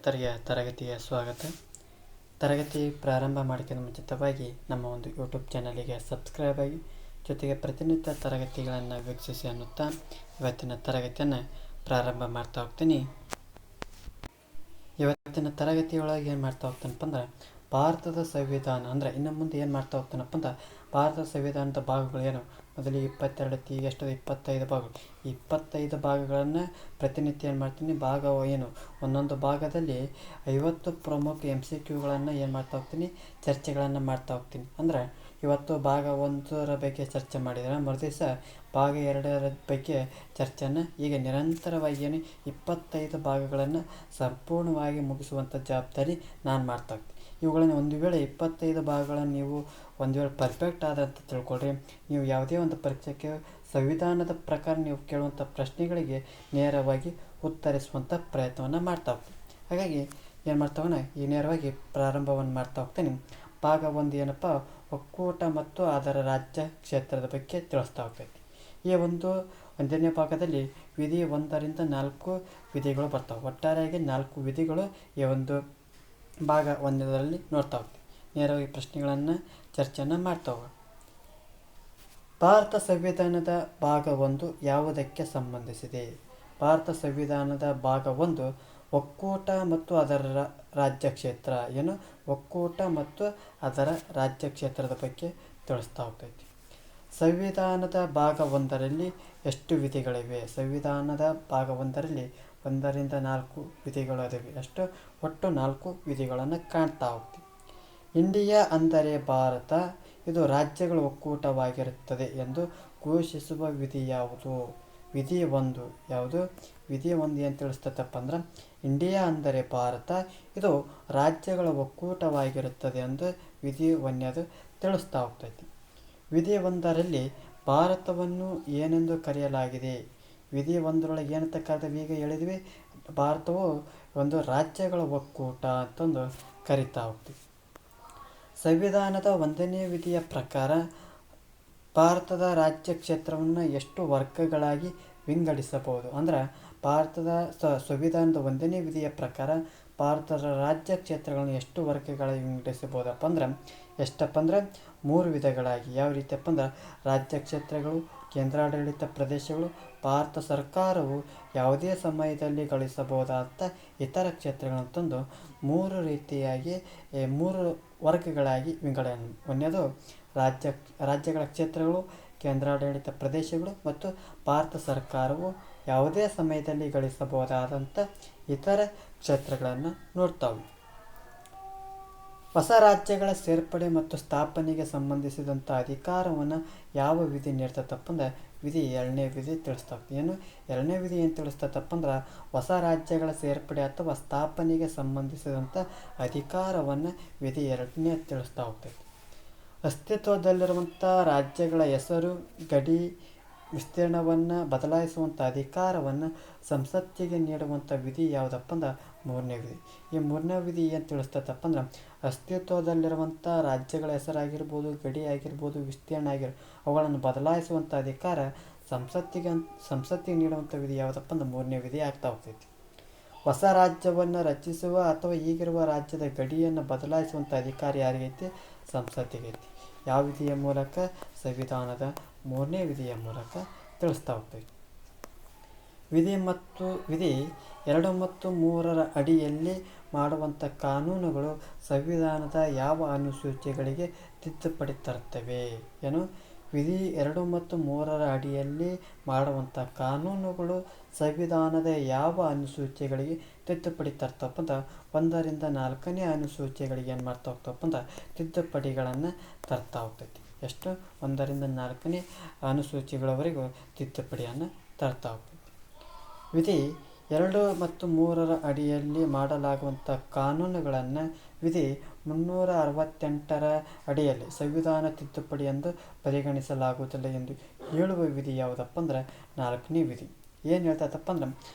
ತರಗತಿಯ ಸ್ವಾಗತ. ತರಗತಿ ಪ್ರಾರಂಭ ಮಾಡೋಕ್ಕಿಂತ ಮುಂಚಿತವಾಗಿ ನಮ್ಮ ಒಂದು ಯೂಟ್ಯೂಬ್ ಚಾನಲಿಗೆ ಸಬ್ಸ್ಕ್ರೈಬ್ ಆಗಿ ಜೊತೆಗೆ ಪ್ರತಿನಿತ್ಯ ತರಗತಿಗಳನ್ನು ವೀಕ್ಷಿಸಿ ಅನ್ನುತ್ತಾ ಇವತ್ತಿನ ತರಗತಿಯನ್ನು ಪ್ರಾರಂಭ ಮಾಡ್ತಾ ಹೋಗ್ತೀನಿ. ಇವತ್ತಿನ ತರಗತಿಯೊಳಗೆ ಏನು ಮಾಡ್ತಾ ಹೋಗ್ತಾನಪ್ಪ ಅಂದ್ರೆ ಭಾರತದ ಸಂವಿಧಾನ ಅಂದರೆ ಇನ್ನು ಮುಂದೆ ಏನು ಮಾಡ್ತಾ ಹೋಗ್ತಾನಪ್ಪ ಅಂದ್ರೆ ಭಾರತದ ಸಂವಿಧಾನದ ಭಾಗಗಳು ಏನು ಮೊದಲಿಗೆ 22 ಇತ್ತು, ಈಗ ಎಷ್ಟದು 25 ಭಾಗಗಳು. ಈ 25 ಭಾಗಗಳನ್ನು ಪ್ರತಿನಿತ್ಯ ಏನು ಮಾಡ್ತೀನಿ, ಭಾಗ ಏನು ಒಂದೊಂದು ಭಾಗದಲ್ಲಿ 50 ಪ್ರಮುಖ MCQಗಳನ್ನು ಏನು ಮಾಡ್ತಾ ಹೋಗ್ತೀನಿ, ಚರ್ಚೆಗಳನ್ನು ಮಾಡ್ತಾ ಹೋಗ್ತೀನಿ. ಅಂದರೆ ಇವತ್ತು ಭಾಗ 1ರ ಬಗ್ಗೆ ಚರ್ಚೆ ಮಾಡಿದರೆ ಮರುದಿವಸ ಭಾಗ 2ರ ಬಗ್ಗೆ ಚರ್ಚೆಯನ್ನು ಈಗ ನಿರಂತರವಾಗಿ ಏನು 25 ಭಾಗಗಳನ್ನು ಸಂಪೂರ್ಣವಾಗಿ ಮುಗಿಸುವಂಥ ಜವಾಬ್ದಾರಿ ನಾನು ಮಾಡ್ತಾ ಹೋಗ್ತೀನಿ. ಇವುಗಳನ್ನು ಒಂದು ವೇಳೆ 25 ಭಾಗಗಳನ್ನು ನೀವು ಒಂದು ವೇಳೆ ಪರ್ಫೆಕ್ಟ್ ಆದಂತ ತಿಳ್ಕೊಳ್ರಿ, ನೀವು ಯಾವುದೇ ಒಂದು ಪರೀಕ್ಷೆಗೆ ಸಂವಿಧಾನದ ಪ್ರಕಾರ ನೀವು ಕೇಳುವಂಥ ಪ್ರಶ್ನೆಗಳಿಗೆ ನೇರವಾಗಿ ಉತ್ತರಿಸುವಂಥ ಪ್ರಯತ್ನವನ್ನು ಮಾಡ್ತಾ ಹೋಗ್ತೀನಿ. ಹಾಗಾಗಿ ಏನು ಮಾಡ್ತಾವನ ಈ ನೇರವಾಗಿ ಪ್ರಾರಂಭವನ್ನು ಮಾಡ್ತಾ ಹೋಗ್ತೀನಿ. ಭಾಗ 1 ಏನಪ್ಪ, ಒಕ್ಕೂಟ ಮತ್ತು ಅದರ ರಾಜ್ಯ ಕ್ಷೇತ್ರದ ಬಗ್ಗೆ ತಿಳಿಸ್ತಾ ಹೋಗ್ತೈತಿ. ಈ ಒಂದನೇ ಭಾಗದಲ್ಲಿ ವಿಧಿ 1ರಿಂದ 4 ವಿಧಿಗಳು ಬರ್ತಾವೆ. ಒಟ್ಟಾರೆಯಾಗಿ 4 ವಿಧಿಗಳು ಈ ಒಂದು ಭಾಗ 1ರಲ್ಲಿ ನೋಡ್ತಾ ಹೋಗ್ತೀವಿ. ನೇರವಾಗಿ ಪ್ರಶ್ನೆಗಳನ್ನು ಚರ್ಚೆಯನ್ನು ಮಾಡ್ತಾ ಹೋಗೋಣ. ಭಾರತ ಸಂವಿಧಾನದ ಭಾಗ 1 ಯಾವುದಕ್ಕೆ ಸಂಬಂಧಿಸಿದೆ? ಭಾರತ ಸಂವಿಧಾನದ ಭಾಗ 1 ಒಕ್ಕೂಟ ಮತ್ತು ಅದರ ರಾಜ್ಯ ಕ್ಷೇತ್ರ ಏನು ಒಕ್ಕೂಟ ಮತ್ತು ಅದರ ರಾಜ್ಯ ಕ್ಷೇತ್ರದ ಬಗ್ಗೆ ತಿಳಿಸ್ತಾ ಹೋಗ್ತೈತಿ. ಸಂವಿಧಾನದ ಭಾಗ 1ರಲ್ಲಿ ಎಷ್ಟು ವಿಧಿಗಳಿವೆ? ಸಂವಿಧಾನದ ಭಾಗ 1ರಲ್ಲಿ 1ರಿಂದ 4 ವಿಧಿಗಳು ಅದಾವೆ. ಅಷ್ಟು ಒಟ್ಟು 4 ವಿಧಿಗಳನ್ನು ಕಾಣ್ತಾ ಹೋಗ್ತೀವಿ. ಇಂಡಿಯಾ ಅಂದರೆ ಭಾರತ, ಇದು ರಾಜ್ಯಗಳ ಒಕ್ಕೂಟವಾಗಿರುತ್ತದೆ ಎಂದು ಘೋಷಿಸುವ ವಿಧಿ ಯಾವುದು? ವಿಧಿ 1 ಯಾವುದು? ವಿಧಿ 1 ಏನು ತಿಳಿಸ್ತೈತಪ್ಪ ಅಂದ್ರೆ ಇಂಡಿಯಾ ಅಂದರೆ ಭಾರತ, ಇದು ರಾಜ್ಯಗಳ ಒಕ್ಕೂಟವಾಗಿರುತ್ತದೆ ಎಂದು ವಿಧಿ 1 ತಿಳಿಸ್ತಾ ಹೋಗ್ತೈತಿ. ವಿಧಿ 1ರಲ್ಲಿ ಭಾರತವನ್ನು ಏನೆಂದು ಕರೆಯಲಾಗಿದೆ? ವಿಧಿ 1ರೊಳಗೆ ಏನಂತ ಕರೆದ ಈಗ ಹೇಳಿದ್ವಿ, ಭಾರತವು ಒಂದು ರಾಜ್ಯಗಳ ಒಕ್ಕೂಟ ಅಂತಂದು ಕರಿತಾ ಹೋಗ್ತೀವಿ. ಸಂವಿಧಾನದ 1ನೇ ವಿಧಿಯ ಪ್ರಕಾರ ಭಾರತದ ರಾಜ್ಯ ಕ್ಷೇತ್ರವನ್ನು ಎಷ್ಟು ವರ್ಗಗಳಾಗಿ ವಿಂಗಡಿಸಬಹುದು? ಅಂದ್ರೆ ಭಾರತದ ಸಂವಿಧಾನದ 1ನೇ ವಿಧಿಯ ಪ್ರಕಾರ ಭಾರತದ ರಾಜ್ಯ ಕ್ಷೇತ್ರಗಳನ್ನು ಎಷ್ಟು ವರ್ಗಗಳಾಗಿ ವಿಂಗಡಿಸಬಹುದಪ್ಪ ಅಂದ್ರೆ ಎಷ್ಟಪ್ಪ ಅಂದ್ರೆ 3 ವಿಧಗಳಾಗಿ. ಯಾವ ರೀತಿಯಪ್ಪ ಅಂದ್ರೆ ರಾಜ್ಯ ಕ್ಷೇತ್ರಗಳು, ಕೇಂದ್ರಾಡಳಿತ ಪ್ರದೇಶಗಳು, ಭಾರತ ಸರ್ಕಾರವು ಯಾವುದೇ ಸಮಯದಲ್ಲಿ ಗಳಿಸಬಹುದಾದ ಇತರ ಕ್ಷೇತ್ರಗಳಂತಂದು 3 ರೀತಿಯಾಗಿ 3 ವರ್ಗಗಳಾಗಿ ವಿಂಗಡಣೆ. 1ನೇದು ರಾಜ್ಯಗಳ ಕ್ಷೇತ್ರಗಳು, ಕೇಂದ್ರಾಡಳಿತ ಪ್ರದೇಶಗಳು ಮತ್ತು ಭಾರತ ಸರ್ಕಾರವು ಯಾವುದೇ ಸಮಯದಲ್ಲಿ ಗಳಿಸಬಹುದಾದಂಥ ಇತರ ಕ್ಷೇತ್ರಗಳನ್ನು ನೋಡ್ತಾವೆ. ಹೊಸ ರಾಜ್ಯಗಳ ಸೇರ್ಪಡೆ ಮತ್ತು ಸ್ಥಾಪನೆಗೆ ಸಂಬಂಧಿಸಿದಂಥ ಅಧಿಕಾರವನ್ನು ಯಾವ ವಿಧಿ ನೀಡ್ತೈತಪ್ಪ ಅಂದ್ರೆ ವಿಧಿ 2ನೇ ವಿಧಿ ತಿಳಿಸ್ತಾ ಹೋಗ್ತೀವಿ. ಏನು 2ನೇ ವಿಧಿ ಏನು ತಿಳಿಸ್ತೈತಪ್ಪ ಅಂದ್ರೆ ಹೊಸ ರಾಜ್ಯಗಳ ಸೇರ್ಪಡೆ ಅಥವಾ ಸ್ಥಾಪನೆಗೆ ಸಂಬಂಧಿಸಿದಂಥ ಅಧಿಕಾರವನ್ನು ವಿಧಿ 2ನೇ ತಿಳಿಸ್ತಾ ಹೋಗ್ತೈತಿ. ಅಸ್ತಿತ್ವದಲ್ಲಿರುವಂಥ ರಾಜ್ಯಗಳ ಹೆಸರು, ಗಡಿ, ವಿಸ್ತೀರ್ಣವನ್ನು ಬದಲಾಯಿಸುವಂಥ ಅಧಿಕಾರವನ್ನು ಸಂಸತ್ತಿಗೆ ನೀಡುವಂಥ ವಿಧಿ ಯಾವುದಪ್ಪ ಅಂದ್ರೆ 3ನೇ ವಿಧಿ. ಈ 3ನೇ ವಿಧಿ ಏನು ತಿಳಿಸ್ತೈತಪ್ಪ ಅಂದ್ರೆ ಅಸ್ತಿತ್ವದಲ್ಲಿರುವಂಥ ರಾಜ್ಯಗಳ ಹೆಸರಾಗಿರ್ಬೋದು, ಗಡಿ ಆಗಿರ್ಬೋದು, ವಿಸ್ತೀರ್ಣ ಅವುಗಳನ್ನು ಬದಲಾಯಿಸುವಂಥ ಅಧಿಕಾರ ಸಂಸತ್ತಿಗೆ ನೀಡುವಂಥ ವಿಧಿ ಯಾವುದಪ್ಪ ಅಂದ್ರೆ 3ನೇ ವಿಧಿ ಆಗ್ತಾ ಹೋಗ್ತೈತಿ. ಹೊಸ ರಾಜ್ಯವನ್ನು ರಚಿಸುವ ಅಥವಾ ಈಗಿರುವ ರಾಜ್ಯದ ಗಡಿಯನ್ನು ಬದಲಾಯಿಸುವಂಥ ಅಧಿಕಾರ ಯಾರಿಗೈತಿ? ಸಂಸತ್ತಿಗೈತಿ. ಯಾವ ವಿಧಿಯ ಮೂಲಕ? ಸಂವಿಧಾನದ 3ನೇ ವಿಧಿಯ ಮೂಲಕ ತಿಳಿಸ್ತಾ ಹೋಗ್ತೈತಿ. ವಿಧಿ 2 ಮತ್ತು 3ರ ಅಡಿಯಲ್ಲಿ ಮಾಡುವಂಥ ಕಾನೂನುಗಳು ಸಂವಿಧಾನದ ಯಾವ ಅನುಸೂಚಿಗಳಿಗೆ ತಿದ್ದುಪಡಿ ತರುತ್ತವೆ? ಏನು ವಿಧಿ 2 ಮತ್ತು 3ರ ಅಡಿಯಲ್ಲಿ ಮಾಡುವಂಥ ಕಾನೂನುಗಳು ಸಂವಿಧಾನದ ಯಾವ ಅನುಸೂಚಿಗಳಿಗೆ ತಿದ್ದುಪಡಿ ತರ್ತಪ್ಪ ಅಂದ್ರೆ 1ರಿಂದ 4ನೇ ಅನುಸೂಚಿಗಳಿಗೆ ಏನು ಮಾಡ್ತಾ ಹೋಗ್ತಪ್ಪ ಅಂದ್ರೆ ತಿದ್ದುಪಡಿಗಳನ್ನು ತರ್ತಾ ಹೋಗ್ತೈತಿ. ಎಷ್ಟು? 1ರಿಂದ 4ನೇ ಅನುಸೂಚಿಗಳವರೆಗೂ ತಿದ್ದುಪಡಿಯನ್ನು ತರ್ತಾ ಹೋಗ್ತೈತಿ. ವಿಧಿ 2 ಮತ್ತು 3ರ ಅಡಿಯಲ್ಲಿ ಮಾಡಲಾಗುವಂಥ ಕಾನೂನುಗಳನ್ನು ವಿಧಿ 368ರ ಅಡಿಯಲ್ಲಿ ಸಂವಿಧಾನ ತಿದ್ದುಪಡಿ ಎಂದು ಪರಿಗಣಿಸಲಾಗುವುದಿಲ್ಲ ಎಂದು ಹೇಳುವ ವಿಧಿ ಯಾವುದಪ್ಪ ಅಂದ್ರೆ 4ನೇ ವಿಧಿ. ಏನು ಹೇಳ್ತೈತಪ್ಪ ಅಂದ್ರೆ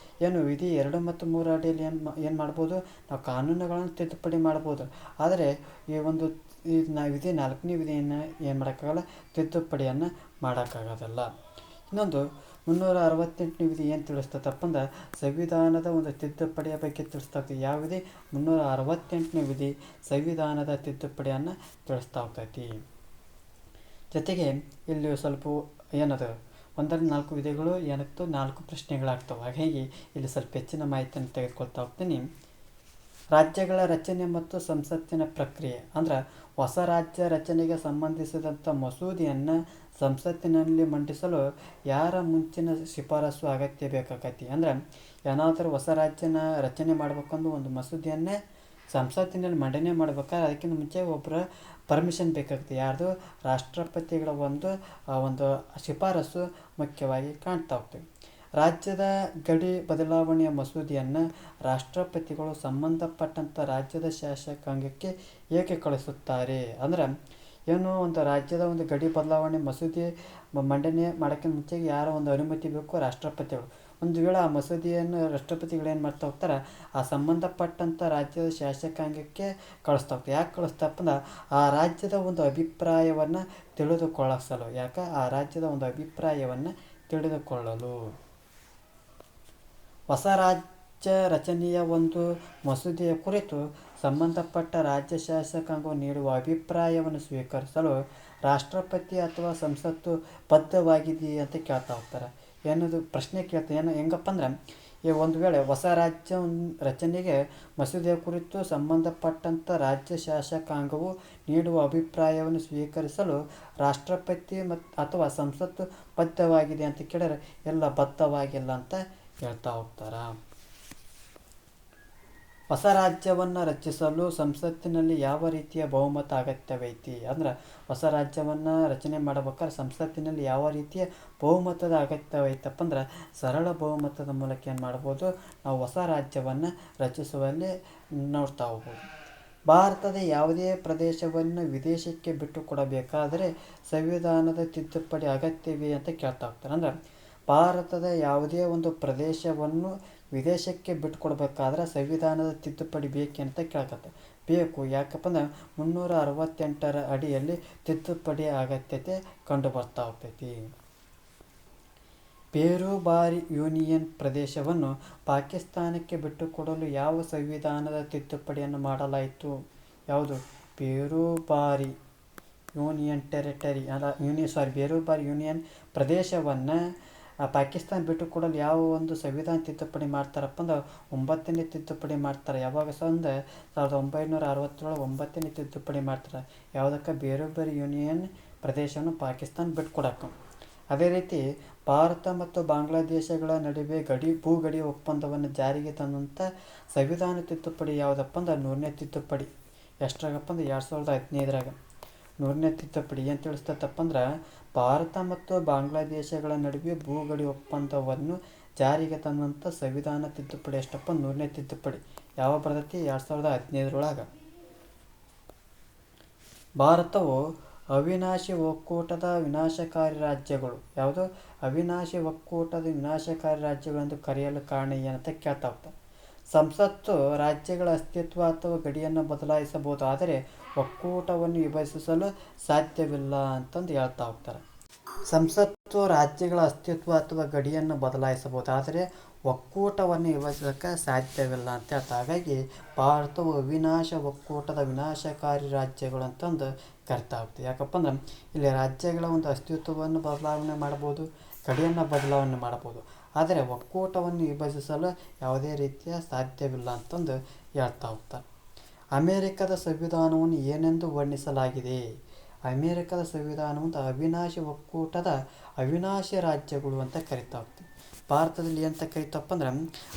ಏನು ವಿಧಿ 2 ಮತ್ತು 3ರ ಅಡಿಯಲ್ಲಿ ಏನು ಮಾಡ್ಬೋದು, ನಾವು ಕಾನೂನುಗಳನ್ನು ತಿದ್ದುಪಡಿ ಮಾಡ್ಬೋದು. ಆದರೆ ಈ ವಿಧಿ 4ನೇ ವಿಧಿಯನ್ನು ಏನು ಮಾಡೋಕ್ಕಾಗಲ್ಲ, ತಿದ್ದುಪಡಿಯನ್ನು ಮಾಡೋಕ್ಕಾಗೋದಲ್ಲ. ಇನ್ನೊಂದು 368ನೇ ವಿಧಿ ಏನು ತಿಳಿಸ್ತದಪ್ಪ ಅಂದ್ರೆ ಸಂವಿಧಾನದ ಒಂದು ತಿದ್ದುಪಡಿಯ ಬಗ್ಗೆ ತಿಳಿಸ್ತಾ ಹೋಗ್ತೈತಿ. ಯಾವ ವಿಧಿ? 368ನೇ ವಿಧಿ ಸಂವಿಧಾನದ ತಿದ್ದುಪಡಿಯನ್ನು ತಿಳಿಸ್ತಾ ಹೋಗ್ತೈತಿ. ಜೊತೆಗೆ ಇಲ್ಲಿ ಸ್ವಲ್ಪ ಏನದು ಒಂದರಿಂದ 4 ವಿಧಿಗಳು ಏನಾಗ್ತು 4 ಪ್ರಶ್ನೆಗಳಾಗ್ತವೆ. ಹಾಗಾಗಿ ಇಲ್ಲಿ ಸ್ವಲ್ಪ ಹೆಚ್ಚಿನ ಮಾಹಿತಿಯನ್ನು ತೆಗೆದುಕೊಳ್ತಾ ಹೋಗ್ತೀನಿ. ರಾಜ್ಯಗಳ ರಚನೆ ಮತ್ತು ಸಂಸತ್ತಿನ ಪ್ರಕ್ರಿಯೆ ಅಂದ್ರೆ ಹೊಸ ರಾಜ್ಯ ರಚನೆಗೆ ಸಂಬಂಧಿಸಿದಂಥ ಮಸೂದೆಯನ್ನು ಸಂಸತ್ತಿನಲ್ಲಿ ಮಂಡಿಸಲು ಯಾರ ಮುಂಚಿನ ಶಿಫಾರಸು ಅಗತ್ಯ ಬೇಕಾಗತ್ತೆ? ಅಂದ್ರೆ ಏನಾದರೂ ಹೊಸ ರಾಜ್ಯನ ರಚನೆ ಮಾಡ್ಬೇಕಂದು ಒಂದು ಮಸೂದೆಯನ್ನೇ ಸಂಸತ್ತಿನಲ್ಲಿ ಮಂಡನೆ ಮಾಡ್ಬೇಕಾದ್ರೆ ಅದಕ್ಕಿಂತ ಮುಂಚೆ ಒಬ್ಬರ ಪರ್ಮಿಷನ್ ಬೇಕಾಗುತ್ತೆ. ಯಾರ್ದು? ರಾಷ್ಟ್ರಪತಿಗಳ ಒಂದು ಶಿಫಾರಸು ಮುಖ್ಯವಾಗಿ ಕಾಣ್ತಾ ಹೋಗ್ತೇವೆ. ರಾಜ್ಯದ ಗಡಿ ಬದಲಾವಣೆಯ ಮಸೂದೆಯನ್ನು ರಾಷ್ಟ್ರಪತಿಗಳು ಸಂಬಂಧಪಟ್ಟಂಥ ರಾಜ್ಯದ ಶಾಸಕಾಂಗಕ್ಕೆ ಏಕೆ ಕಳಿಸುತ್ತಾರೆ? ಅಂದ್ರೆ ಏನು ಒಂದು ರಾಜ್ಯದ ಒಂದು ಗಡಿ ಬದಲಾವಣೆ ಮಸೂದೆ ಮಂಡನೆ ಮಾಡೋಕ್ಕಿಂತ ಮುಂಚೆಗೆ ಯಾರೋ ಒಂದು ಅನುಮತಿ ಬೇಕು? ರಾಷ್ಟ್ರಪತಿಗಳು. ಒಂದು ವೇಳೆ ಆ ಮಸೂದೆಯನ್ನು ರಾಷ್ಟ್ರಪತಿಗಳು ಏನು ಮಾಡ್ತಾ ಹೋಗ್ತಾರೆ? ಆ ಸಂಬಂಧಪಟ್ಟಂಥ ರಾಜ್ಯದ ಶಾಸಕಾಂಗಕ್ಕೆ ಕಳಿಸ್ತಾ ಹೋಗ್ತಾರೆ. ಯಾಕೆ ಕಳಿಸ್ತಪ್ಪ ಅಂದ್ರೆ ಆ ರಾಜ್ಯದ ಒಂದು ಅಭಿಪ್ರಾಯವನ್ನು ತಿಳಿದುಕೊಳ್ಳಲು. ಯಾಕೆ? ಆ ರಾಜ್ಯದ ಒಂದು ಅಭಿಪ್ರಾಯವನ್ನು ತಿಳಿದುಕೊಳ್ಳಲು. ಹೊಸ ರಾಜ್ಯ ರಚನೆಯ ಒಂದು ಮಸೂದೆಯ ಕುರಿತು ಸಂಬಂಧಪಟ್ಟ ರಾಜ್ಯ ಶಾಸಕಾಂಗವು ನೀಡುವ ಅಭಿಪ್ರಾಯವನ್ನು ಸ್ವೀಕರಿಸಲು ರಾಷ್ಟ್ರಪತಿ ಅಥವಾ ಸಂಸತ್ತು ಬದ್ಧವಾಗಿದೆಯೇ ಅಂತ ಕೇಳ್ತಾ ಹೋಗ್ತಾರೆ. ಏನದು ಪ್ರಶ್ನೆ ಕೇಳ್ತಾರೆ. ಹೆಂಗಪ್ಪ ಅಂದ್ರೆ ಒಂದು ವೇಳೆ ಹೊಸ ರಾಜ್ಯ ರಚನೆಗೆ ಮಸೂದೆಯ ಕುರಿತು ಸಂಬಂಧಪಟ್ಟಂಥ ರಾಜ್ಯ ಶಾಸಕಾಂಗವು ನೀಡುವ ಅಭಿಪ್ರಾಯವನ್ನು ಸ್ವೀಕರಿಸಲು ರಾಷ್ಟ್ರಪತಿ ಅಥವಾ ಸಂಸತ್ತು ಬದ್ಧವಾಗಿದೆ ಅಂತ ಕೇಳಿದ್ರೆ ಎಲ್ಲ ಬದ್ಧವಾಗಿಲ್ಲ ಅಂತ ಹೇಳ್ತಾ ಹೋಗ್ತಾರೆ. ಹೊಸ ರಾಜ್ಯವನ್ನು ರಚಿಸಲು ಸಂಸತ್ತಿನಲ್ಲಿ ಯಾವ ರೀತಿಯ ಬಹುಮತ ಅಗತ್ಯವೈತಿ? ಅಂದ್ರೆ ಹೊಸ ರಾಜ್ಯವನ್ನು ರಚನೆ ಮಾಡಬೇಕಾದ್ರೆ ಸಂಸತ್ತಿನಲ್ಲಿ ಯಾವ ರೀತಿಯ ಬಹುಮತದ ಅಗತ್ಯವೈತಪ್ಪ ಅಂದ್ರೆ ಸರಳ ಬಹುಮತದ ಮೂಲಕ ಏನು ಮಾಡ್ಬೋದು? ನಾವು ಹೊಸ ರಾಜ್ಯವನ್ನು ರಚಿಸುವಲ್ಲಿ ನೋಡ್ತಾ ಹೋಗ್ಬೋದು. ಭಾರತದ ಯಾವುದೇ ಪ್ರದೇಶವನ್ನು ವಿದೇಶಕ್ಕೆ ಬಿಟ್ಟು ಕೊಡಬೇಕಾದರೆ ಸಂವಿಧಾನದ ತಿದ್ದುಪಡಿ ಅಗತ್ಯವೇ ಅಂತ ಕೇಳ್ತಾ ಹೋಗ್ತಾರೆ. ಅಂದ್ರೆ ಭಾರತದ ಯಾವುದೇ ಒಂದು ಪ್ರದೇಶವನ್ನು ವಿದೇಶಕ್ಕೆ ಬಿಟ್ಟುಕೊಡ್ಬೇಕಾದ್ರೆ ಸಂವಿಧಾನದ ತಿದ್ದುಪಡಿ ಬೇಕೆ ಅಂತ ಕೇಳ್ಕತ್ತೆ. ಬೇಕು. ಯಾಕಪ್ಪ ಅಂದ್ರೆ 368ರ ಅಡಿಯಲ್ಲಿ ತಿದ್ದುಪಡಿ ಅಗತ್ಯತೆ ಕಂಡು ಬರ್ತಾ ಹೋಗ್ತೈತಿ. ಬೇರುಬಾರಿ ಯೂನಿಯನ್ ಪ್ರದೇಶವನ್ನು ಪಾಕಿಸ್ತಾನಕ್ಕೆ ಬಿಟ್ಟುಕೊಡಲು ಯಾವ ಸಂವಿಧಾನದ ತಿದ್ದುಪಡಿಯನ್ನು ಮಾಡಲಾಯಿತು? ಯಾವುದು? ಬೇರುಬಾರಿ ಯೂನಿಯನ್ ಟೆರಿಟರಿ ಬೇರುಬಾರಿ ಯೂನಿಯನ್ ಪ್ರದೇಶವನ್ನು ಪಾಕಿಸ್ತಾನ ಬಿಟ್ಟುಕೊಡಲು ಯಾವ ಒಂದು ಸಂವಿಧಾನ ತಿದ್ದುಪಡಿ ಮಾಡ್ತಾರಪ್ಪ ಅಂದ್ರೆ 9ನೇ ತಿದ್ದುಪಡಿ ಮಾಡ್ತಾರೆ. ಯಾವಾಗ? 1967 9ನೇ ತಿದ್ದುಪಡಿ ಮಾಡ್ತಾರೆ. ಯಾವುದಕ್ಕೆ? ಬೇರುಬಾರಿ ಯೂನಿಯನ್ ಪ್ರದೇಶವನ್ನು ಪಾಕಿಸ್ತಾನ ಬಿಟ್ಕೊಡಕ್ಕೆ. ಅದೇ ರೀತಿ ಭಾರತ ಮತ್ತು ಬಾಂಗ್ಲಾದೇಶಗಳ ನಡುವೆ ಭೂಗಡಿ ಒಪ್ಪಂದವನ್ನು ಜಾರಿಗೆ ತಂದಂಥ ಸಂವಿಧಾನ ತಿದ್ದುಪಡಿ ಯಾವುದಪ್ಪ ಅಂದ್ರೆ 100ನೇ ತಿದ್ದುಪಡಿ. ಎಷ್ಟ್ರಾಗಪ್ಪ ಅಂದ್ರೆ 2015ರಾಗ 100ನೇ ತಿದ್ದುಪಡಿ ಏನು ತಿಳಿಸ್ತೈತಪ್ಪ ಅಂದ್ರೆ ಭಾರತ ಮತ್ತು ಬಾಂಗ್ಲಾದೇಶಗಳ ನಡುವೆ ಭೂಗಡಿ ಒಪ್ಪಂದವನ್ನು ಜಾರಿಗೆ ತಂದಂಥ ಸಂವಿಧಾನ ತಿದ್ದುಪಡಿ ಎಷ್ಟಪ್ಪ? 100ನೇ ತಿದ್ದುಪಡಿ. ಯಾವ ಬರ್ತೈತಿ? 2015ರೊಳಗೆ. ಭಾರತವು ಅವಿನಾಶಿ ಒಕ್ಕೂಟದ ವಿನಾಶಕಾರಿ ರಾಜ್ಯಗಳು. ಯಾವುದು? ಅವಿನಾಶಿ ಒಕ್ಕೂಟದ ವಿನಾಶಕಾರಿ ರಾಜ್ಯಗಳೆಂದು ಕರೆಯಲು ಕಾರಣ ಏನಂತ ಕೇಳ್ತಾ ಹೋಗ್ತಾರೆ. ಸಂಸತ್ತು ರಾಜ್ಯಗಳ ಅಸ್ತಿತ್ವ ಅಥವಾ ಗಡಿಯನ್ನು ಬದಲಾಯಿಸಬಹುದು, ಆದರೆ ಒಕ್ಕೂಟವನ್ನು ವಿಭಜಿಸಲು ಸಾಧ್ಯವಿಲ್ಲ ಅಂತಂದು ಹೇಳ್ತಾ ಹೋಗ್ತಾರೆ. ಸಂಸತ್ತು ರಾಜ್ಯಗಳ ಅಸ್ತಿತ್ವ ಅಥವಾ ಗಡಿಯನ್ನು ಬದಲಾಯಿಸಬಹುದು, ಆದರೆ ಒಕ್ಕೂಟವನ್ನು ವಿಭಜಿಸೋಕ್ಕೆ ಸಾಧ್ಯವಿಲ್ಲ ಅಂತ ಹೇಳ್ತಾರೆ. ಹಾಗಾಗಿ ಭಾರತವು ಅವಿನಾಶ ಒಕ್ಕೂಟದ ವಿನಾಶಕಾರಿ ರಾಜ್ಯಗಳು ಅಂತಂದು ಕರಿತಾ ಹೋಗ್ತದೆ. ಯಾಕಪ್ಪ ಅಂದ್ರೆ ಇಲ್ಲಿ ರಾಜ್ಯಗಳ ಒಂದು ಅಸ್ತಿತ್ವವನ್ನು ಬದಲಾವಣೆ ಮಾಡ್ಬೋದು, ಗಡಿಯನ್ನು ಬದಲಾವಣೆ ಮಾಡ್ಬೋದು, ಆದರೆ ಒಕ್ಕೂಟವನ್ನು ವಿಭಜಿಸಲು ಯಾವುದೇ ರೀತಿಯ ಸಾಧ್ಯವಿಲ್ಲ ಅಂತಂದು ಹೇಳ್ತಾ ಹೋಗ್ತಾರೆ. ಅಮೆರಿಕದ ಸಂವಿಧಾನವನ್ನು ಏನೆಂದು ವರ್ಣಿಸಲಾಗಿದೆ? ಅಮೆರಿಕದ ಸಂವಿಧಾನವನ್ನು ಅವಿನಾಶಿ ಒಕ್ಕೂಟದ ಅವಿನಾಶಿ ರಾಜ್ಯಗಳು ಅಂತ ಕರಿತಾ ಹೋಗ್ತೀವಿ. ಭಾರತದಲ್ಲಿ ಅಂತ ಕರಿತಪ್ಪ ಅಂದ್ರೆ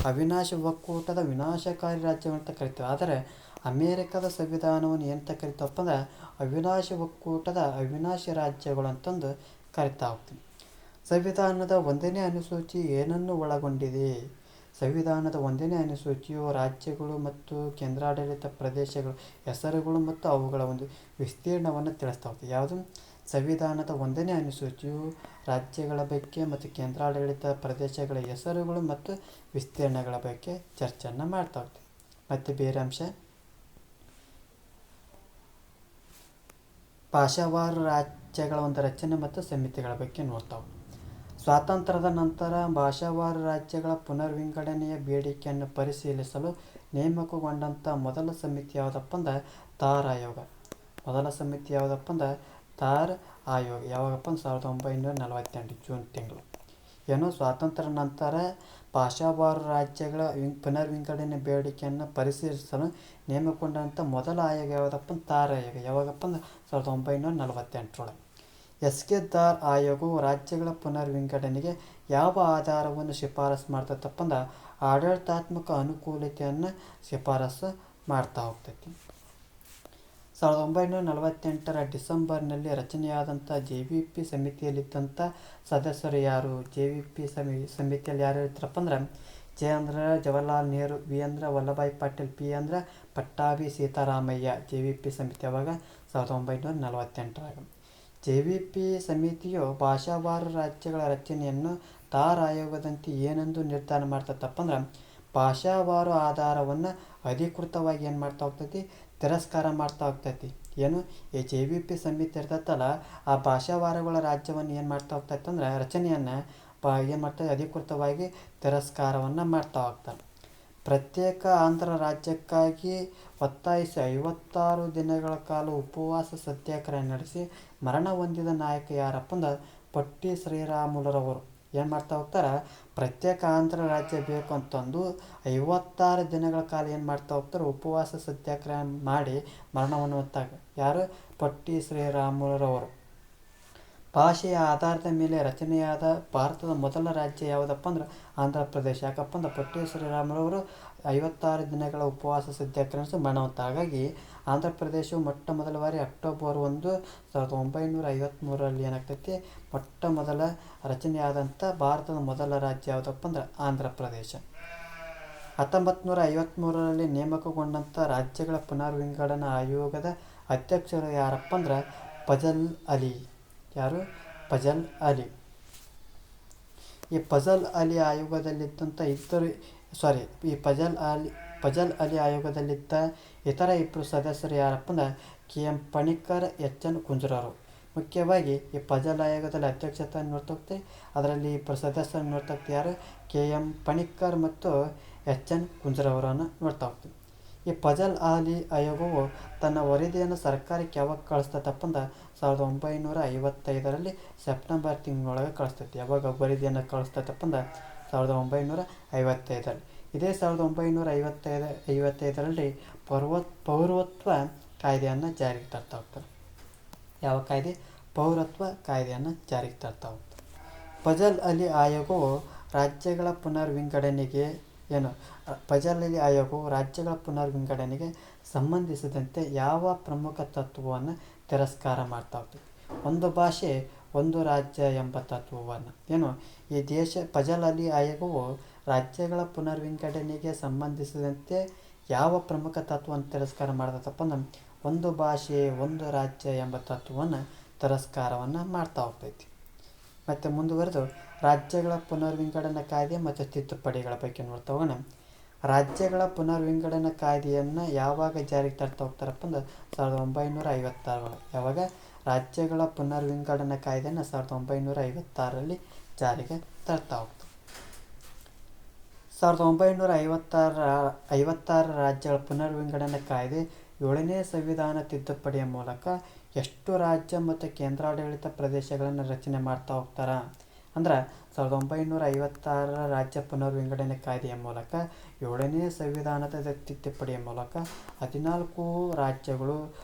ಅವಿನಾಶಿ ಒಕ್ಕೂಟದ ವಿನಾಶಕಾರಿ ರಾಜ್ಯಗಳು ಅಂತ ಕರಿತೀವಿ. ಆದರೆ ಅಮೇರಿಕದ ಸಂವಿಧಾನವನ್ನು ಏನಂತ ಕರಿತಪ್ಪ ಅಂದ್ರೆ ಅವಿನಾಶಿ ಒಕ್ಕೂಟದ ಅವಿನಾಶಿ ರಾಜ್ಯಗಳು ಅಂತಂದು ಕರಿತಾ ಹೋಗ್ತೀವಿ. ಸಂವಿಧಾನದ 1ನೇ ಅನುಸೂಚಿ ಏನನ್ನು ಒಳಗೊಂಡಿದೆ? ಸಂವಿಧಾನದ 1ನೇ ಅನುಸೂಚಿಯು ರಾಜ್ಯಗಳು ಮತ್ತು ಕೇಂದ್ರಾಡಳಿತ ಪ್ರದೇಶಗಳ ಹೆಸರುಗಳು ಮತ್ತು ಅವುಗಳ ಒಂದು ವಿಸ್ತೀರ್ಣವನ್ನು ತಿಳಿಸ್ತಾ ಹೋಗ್ತದೆ. ಯಾವುದು? ಸಂವಿಧಾನದ 1ನೇ ಅನುಸೂಚಿಯು ರಾಜ್ಯಗಳ ಬಗ್ಗೆ ಮತ್ತು ಕೇಂದ್ರಾಡಳಿತ ಪ್ರದೇಶಗಳ ಹೆಸರುಗಳು ಮತ್ತು ವಿಸ್ತೀರ್ಣಗಳ ಬಗ್ಗೆ ಚರ್ಚೆಯನ್ನು ಮಾಡ್ತಾ ಹೋಗ್ತದೆ. ಮತ್ತು ಬೇರೆ ಅಂಶ ಭಾಷಾವಾರು ರಾಜ್ಯಗಳ ಒಂದು ರಚನೆ ಮತ್ತು ಸಮಿತಿಗಳ ಬಗ್ಗೆ ನೋಡ್ತಾ ಹೋಗ್ತೀವಿ. ಸ್ವಾತಂತ್ರ್ಯದ ನಂತರ ಭಾಷಾವಾರು ರಾಜ್ಯಗಳ ಪುನರ್ವಿಂಗಡಣೆಯ ಬೇಡಿಕೆಯನ್ನು ಪರಿಶೀಲಿಸಲು ನೇಮಕಗೊಂಡಂಥ ಮೊದಲ ಸಮಿತಿ ಯಾವುದಪ್ಪ ಅಂದ್ರೆ ತಾರ್ ಆಯೋಗ. ಮೊದಲ ಸಮಿತಿ ಯಾವುದಪ್ಪ ಅಂದ್ರೆ ತಾರ್ ಆಯೋಗ. ಯಾವಾಗಪ್ಪ ಅಂದ್ರೆ 1948 ಜೂನ್ ತಿಂಗಳು. ಏನು ಸ್ವಾತಂತ್ರ್ಯ ನಂತರ ಭಾಷಾವಾರು ರಾಜ್ಯಗಳ ಪುನರ್ವಿಂಗಡಣೆ ಬೇಡಿಕೆಯನ್ನು ಪರಿಶೀಲಿಸಲು ನೇಮಕಗೊಂಡಂಥ ಮೊದಲ ಆಯೋಗ ಯಾವುದಪ್ಪ ಅಂದ್ರೆ ತಾರ್ ಆಯೋಗ. ಯಾವಾಗಪ್ಪ ಅಂದ್ರೆ 1948. ಎಸ್ ಕೆ ತಾರ್ ಆಯೋಗವು ರಾಜ್ಯಗಳ ಪುನರ್ವಿಂಗಡಣೆಗೆ ಯಾವ ಆಧಾರವನ್ನು ಶಿಫಾರಸು ಮಾಡ್ತೈತಪ್ಪ ಅಂದ್ರೆ ಆಡಳಿತಾತ್ಮಕ ಅನುಕೂಲತೆಯನ್ನು ಶಿಫಾರಸು ಮಾಡ್ತಾ ಹೋಗ್ತೈತಿ. 1948 ಡಿಸೆಂಬರ್ನಲ್ಲಿ ರಚನೆಯಾದಂಥ JVP ಸಮಿತಿಯಲ್ಲಿದ್ದಂಥ ಸದಸ್ಯರು ಯಾರು? JVP ಸಮಿತಿಯಲ್ಲಿ ಯಾರು ಇರ್ತಾರಪ್ಪ ಅಂದ್ರೆ ಜವಾಹರ್ಲಾಲ್ ನೆಹರು, ವಲ್ಲಭಾಯ್ ಪಟೇಲ್, ಪಟ್ಟಾಭಿ ಸೀತಾರಾಮಯ್ಯ. JVP ಸಮಿತಿ ಯಾವಾಗ 1948. JVP ಸಮಿತಿಯು ಭಾಷಾವಾರು ರಾಜ್ಯಗಳ ರಚನೆಯನ್ನು ತಾರ್ ಆಯೋಗದಂತೆ ಏನೆಂದು ನಿರ್ಧಾರ ಮಾಡ್ತೈತಪ್ಪ ಅಂದ್ರೆ ಭಾಷಾವಾರು ಆಧಾರವನ್ನು ಅಧಿಕೃತವಾಗಿ ಏನು ಮಾಡ್ತಾ ಹೋಗ್ತೈತಿ, ತಿರಸ್ಕಾರ ಮಾಡ್ತಾ ಹೋಗ್ತೈತಿ. ಏನು ಈ JVP ಸಮಿತಿ ಇರ್ತೈತಲ್ಲ, ಆ ಭಾಷಾವಾರುಗಳ ರಾಜ್ಯವನ್ನು ಏನು ಮಾಡ್ತಾ ಹೋಗ್ತೈತೆ ಅಂದ್ರೆ ರಚನೆಯನ್ನು ಏನು ಮಾಡ್ತಾರೆ, ಅಧಿಕೃತವಾಗಿ ತಿರಸ್ಕಾರವನ್ನು ಮಾಡ್ತಾ ಹೋಗ್ತಾರೆ. ಪ್ರತ್ಯೇಕ ಆಂಧ್ರ ರಾಜ್ಯಕ್ಕಾಗಿ ಒತ್ತಾಯಿಸಿ 56 ದಿನಗಳ ಕಾಲ ಉಪವಾಸ ಸತ್ಯಾಗ್ರಹ ನಡೆಸಿ ಮರಣ ಹೊಂದಿದ ನಾಯಕ ಯಾರಪ್ಪ ಅಂದ್ರೆ ಪೊಟ್ಟಿ ಶ್ರೀರಾಮುಲುರವರು. ಏನು ಮಾಡ್ತಾ ಹೋಗ್ತಾರೆ, ಪ್ರತ್ಯೇಕ ಆಂಧ್ರ ರಾಜ್ಯ ಬೇಕು ಅಂತಂದು 56 ದಿನಗಳ ಕಾಲ ಏನು ಮಾಡ್ತಾ ಹೋಗ್ತಾರೆ, ಉಪವಾಸ ಸತ್ಯಾಗ್ರಹ ಮಾಡಿ ಮರಣವನ್ನು ಹೊತ್ತಾಗ. ಯಾರು? ಪೊಟ್ಟಿ ಶ್ರೀರಾಮುಲುರವರು. ಭಾಷೆಯ ಆಧಾರದ ಮೇಲೆ ರಚನೆಯಾದ ಭಾರತದ ಮೊದಲ ರಾಜ್ಯ ಯಾವುದಪ್ಪ ಅಂದ್ರೆ ಆಂಧ್ರ ಪ್ರದೇಶ. ಯಾಕಪ್ಪ ಅಂದ್ರೆ ಪೊಟ್ಟಿ ಶ್ರೀರಾಮುಲುರವರು 56 ದಿನಗಳ ಉಪವಾಸ ಸತ್ಯಾಗ್ರಹ ಮರಣವಂತ. ಹಾಗಾಗಿ ಆಂಧ್ರ ಪ್ರದೇಶವು ಮೊಟ್ಟ ಮೊದಲ ಬಾರಿ ಅಕ್ಟೋಬರ್ 1, 1953 ಏನಾಗ್ತೈತಿ, ಮೊಟ್ಟ ಮೊದಲ ರಚನೆಯಾದಂಥ ಭಾರತದ ಮೊದಲ ರಾಜ್ಯ ಯಾವುದಪ್ಪ ಅಂದ್ರೆ ಆಂಧ್ರ ಪ್ರದೇಶ. 1953 ನೇಮಕಗೊಂಡಂಥ ರಾಜ್ಯಗಳ ಪುನರ್ವಿಂಗಡಣಾ ಆಯೋಗದ ಅಧ್ಯಕ್ಷರು ಯಾರಪ್ಪ ಅಂದ್ರೆ ಫಜಲ್ ಅಲಿ. ಯಾರು? ಫಜಲ್ ಅಲಿ. ಈ ಫಜಲ್ ಅಲಿ ಆಯೋಗದಲ್ಲಿದ್ದಂಥ ಫಜಲ್ ಅಲಿ ಆಯೋಗದಲ್ಲಿದ್ದ ಇತರ ಇಬ್ಬರು ಸದಸ್ಯರು ಯಾರಪ್ಪ ಅಂದ್ರೆ KM ಪಣಿಕ್ಕರ್, HN ಕುಂಜ್ರವರು. ಮುಖ್ಯವಾಗಿ ಈ ಫಜಲ್ ಆಯೋಗದಲ್ಲಿ ಅಧ್ಯಕ್ಷತೆಯನ್ನು ನೋಡ್ತಾ ಅದರಲ್ಲಿ ಇಬ್ಬರು ಸದಸ್ಯರನ್ನು ನೋಡ್ತಾ ಯಾರು? KM ಪಣಿಕ್ಕರ್ ಮತ್ತು HN ಕುಂಜ್ರವರನ್ನು ನೋಡ್ತಾ ಹೋಗ್ತೀವಿ. ಈ ಫಜಲ್ ಅಲಿ ಆಯೋಗವು ತನ್ನ ವರದಿಯನ್ನು ಸರ್ಕಾರಕ್ಕೆ ಯಾವಾಗ ಕಳಿಸ್ತೈತಪ್ಪ ಅಂದ್ರೆ 1955 ಸೆಪ್ಟೆಂಬರ್ ತಿಂಗಳೊಳಗೆ ಕಳಿಸ್ತೈತಿ. ಯಾವಾಗ ವರದಿಯನ್ನು ಕಳಿಸ್ತೈತಪ್ಪ ಅಂದ್ರೆ 1955. ಇದೇ 1955 ಪೌರತ್ವ ಕಾಯ್ದೆಯನ್ನು ಜಾರಿಗೆ ತರ್ತಾ ಹೋಗ್ತಾರೆ. ಯಾವ ಕಾಯ್ದೆ? ಪೌರತ್ವ ಕಾಯ್ದೆಯನ್ನು ಜಾರಿಗೆ ತರ್ತಾ ಹೋಗ್ತಾರೆ. ಫಜಲ್ ಅಲಿ ಆಯೋಗವು ರಾಜ್ಯಗಳ ಪುನರ್ವಿಂಗಡಣೆಗೆ ಸಂಬಂಧಿಸಿದಂತೆ ಯಾವ ಪ್ರಮುಖ ತತ್ವವನ್ನು ತಿರಸ್ಕಾರ ಮಾಡ್ತಾ ಹೋಗ್ತದೆ? ಒಂದು ಭಾಷೆ ಒಂದು ರಾಜ್ಯ ಎಂಬ ತತ್ವವನ್ನು. ಫಜಲ್ ಅಲಿ ಆಯೋಗವು ರಾಜ್ಯಗಳ ಪುನರ್ವಿಂಗಡಣೆಗೆ ಸಂಬಂಧಿಸಿದಂತೆ ಯಾವ ಪ್ರಮುಖ ತತ್ವವನ್ನು ತಿರಸ್ಕಾರ ಮಾಡ್ತದಪ್ಪ ಅಂದ್ರೆ ಒಂದು ಭಾಷೆ ಒಂದು ರಾಜ್ಯ ಎಂಬ ತತ್ವವನ್ನು ತಿರಸ್ಕಾರವನ್ನು ಮಾಡ್ತಾ ಹೋಗ್ತೈತಿ. ಮತ್ತು ಮುಂದುವರೆದು ರಾಜ್ಯಗಳ ಪುನರ್ವಿಂಗಡಣಾ ಕಾಯ್ದೆ ಮತ್ತು ತಿದ್ದುಪಡಿಗಳ ಬಗ್ಗೆ ನೋಡ್ತಾ ಹೋಗೋಣ. ರಾಜ್ಯಗಳ ಪುನರ್ವಿಂಗಡಣಾ ಕಾಯ್ದೆಯನ್ನು ಯಾವಾಗ ಜಾರಿಗೆ ತರ್ತಾ ಹೋಗ್ತಾರಪ್ಪ ಅಂದ್ರೆ 1956. ಯಾವಾಗ? ರಾಜ್ಯಗಳ ಪುನರ್ವಿಂಗಡಣಾ ಕಾಯ್ದೆಯನ್ನು 1956 ಜಾರಿಗೆ ತರ್ತಾ ಹೋಗ್ತಾರೆ. 1956 ರಾಜ್ಯಗಳ ಪುನರ್ವಿಂಗಡಣಾ ಕಾಯ್ದೆ 7ನೇ ಸಂವಿಧಾನ ತಿದ್ದುಪಡಿಯ ಮೂಲಕ ಎಷ್ಟು ರಾಜ್ಯ ಮತ್ತು ಕೇಂದ್ರಾಡಳಿತ ಪ್ರದೇಶಗಳನ್ನು ರಚನೆ ಮಾಡ್ತಾ ಹೋಗ್ತಾರ ಅಂದ್ರೆ 1956 ರಾಜ್ಯ ಪುನರ್ವಿಂಗಡಣೆ ಕಾಯ್ದೆಯ ಮೂಲಕ 7ನೇ ಸಂವಿಧಾನದ ತಿದ್ದುಪಡಿಯ ಮೂಲಕ 14 ರಾಜ್ಯಗಳು